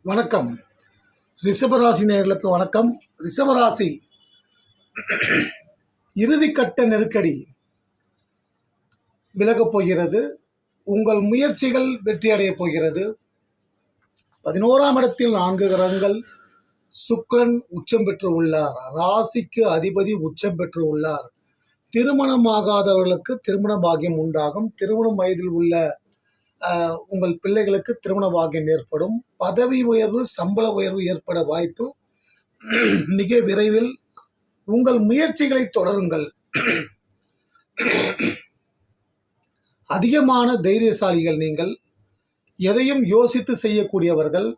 வணக்கம். ரிஷபராசி நேயர்களுக்கு வணக்கம். ரிஷபராசி இறுதிக்கட்ட நெருக்கடி விலகப் போகிறது. உங்கள் முயற்சிகள் வெற்றியடையப் போகிறது. 11ஆம் இடத்தில் 4 கிரகங்கள். சுக்கிரன் உச்சம் பெற்று உள்ளார். ராசிக்கு அதிபதி உச்சம் பெற்று உள்ளார். திருமணமாகாதவர்களுக்கு திருமண பாக்கியம் உண்டாகும். திருமணம் வயதில் உள்ள உங்கள் பிள்ளைகளுக்கு திருமண பாக்கியம் ஏற்படும். பதவி உயர்வு, சம்பள உயர்வு ஏற்பட வாய்ப்பு. மிக விரைவில் உங்கள் முயற்சிகளை தொடருங்கள். அதிகமான தைரியசாலிகள் நீங்கள். எதையும் யோசித்து செய்யக்கூடியவர்கள்.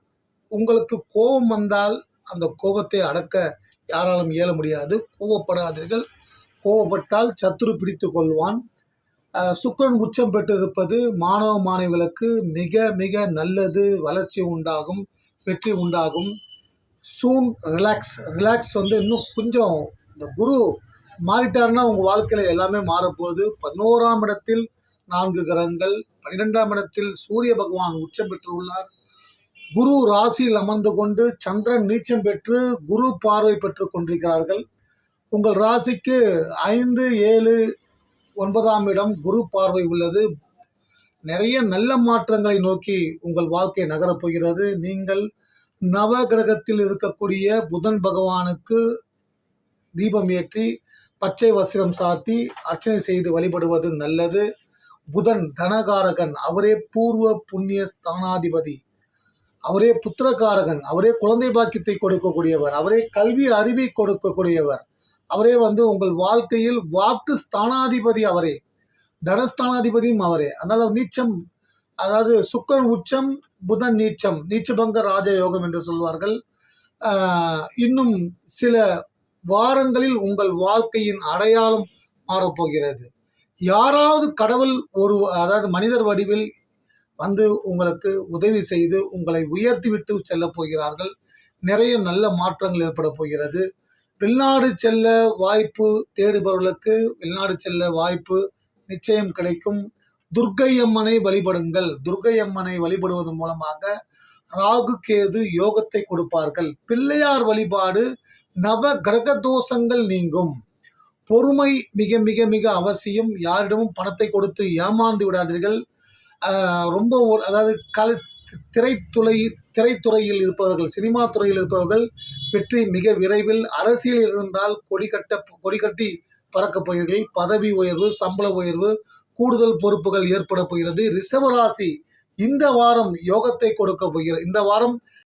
உங்களுக்கு கோபம் வந்தால் அந்த கோபத்தை அடக்க யாராலும் இயல முடியாது. கோபப்படாதீர்கள். கோபப்பட்டால் சத்துரு பிடித்து கொள்வான். சுக்கிரன் உச்சம் பெற்றிருப்பது மாணவ மாணவிகளுக்கு மிக மிக நல்லது. வளர்ச்சி உண்டாகும், வெற்றி உண்டாகும். சூன் ரிலாக்ஸ் இன்னும் கொஞ்சம் இந்த குரு மாறிட்டாருன்னா உங்கள் வாழ்க்கையில் எல்லாமே மாறப்போகுது. 11ஆம் இடத்தில் 4 கிரகங்கள். 12ஆம் இடத்தில் சூரிய பகவான் உச்சம் பெற்று உள்ளார். குரு ராசியில் அமர்ந்து கொண்டு சந்திரன் நீச்சம் பெற்று குரு பார்வை பெற்று கொண்டிருக்கிறார்கள். உங்கள் ராசிக்கு 5, 7, 9ஆம் இடம் குரு பார்வை உள்ளது. நிறைய நல்ல மாற்றங்களை நோக்கி உங்கள் வாழ்க்கை நகரப் போகிறது. நீங்கள் நவ கிரகத்தில் இருக்கக்கூடிய புதன் பகவானுக்கு தீபம் ஏற்றி பச்சை வஸ்திரம் சாத்தி அர்ச்சனை செய்து வழிபடுவது நல்லது. புதன் தனகாரகன். அவரே பூர்வ புண்ணிய ஸ்தானாதிபதி. அவரே புத்திரகாரகன். அவரே குழந்தை பாக்கியத்தை கொடுக்கக்கூடியவர். அவரே கல்வி அறிவை கொடுக்கக்கூடியவர். அவரே உங்கள் வாழ்க்கையில் வாக்கு ஸ்தானாதிபதி. அவரே தனஸ்தானாதிபதியும் அவரே. அதனால நீச்சம், அதாவது சுக்கிரன் உச்சம், புதன் நீச்சம், நீச்சபங்க ராஜயோகம் என்று சொல்வார்கள். இன்னும் சில வாரங்களில் உங்கள் வாழ்க்கையின் அடையாளம் மாறப்போகிறது. யாராவது கடவுள் அதாவது மனிதர் வடிவில் உங்களுக்கு உதவி செய்து உங்களை உயர்த்திவிட்டு செல்ல போகிறார்கள். நிறைய நல்ல மாற்றங்கள் ஏற்பட போகிறது. வெளிநாடு செல்ல வாய்ப்பு தேடுபவர்களுக்கு வெளிநாடு செல்ல வாய்ப்பு நிச்சயம் கிடைக்கும். துர்க்கை அம்மனை வழிபடுங்கள். துர்க்கை அம்மனை வழிபடுவதன் மூலமாக ராகு கேது யோகத்தை கொடுப்பார்கள். பிள்ளையார் வழிபாடு நவ கிரக தோஷங்கள் நீங்கும். பொறுமை மிக மிக மிக அவசியம். யாரிடமும் பணத்தை கொடுத்து ஏமாந்து விடாதீர்கள். அதாவது திரைத்துறையில் இருப்பவர்கள், சினிமா துறையில் இருப்பவர்கள் வெற்றி மிக விரைவில். அரசியலில் இருந்தால் கொடி கட்டி பறக்கப் போகிறீர்கள். பதவி உயர்வு, சம்பள உயர்வு, கூடுதல் பொறுப்புகள் ஏற்பட போகிறது. ரிஷபராசி இந்த வாரம் யோகத்தை கொடுக்க போகிறது. இந்த வாரம்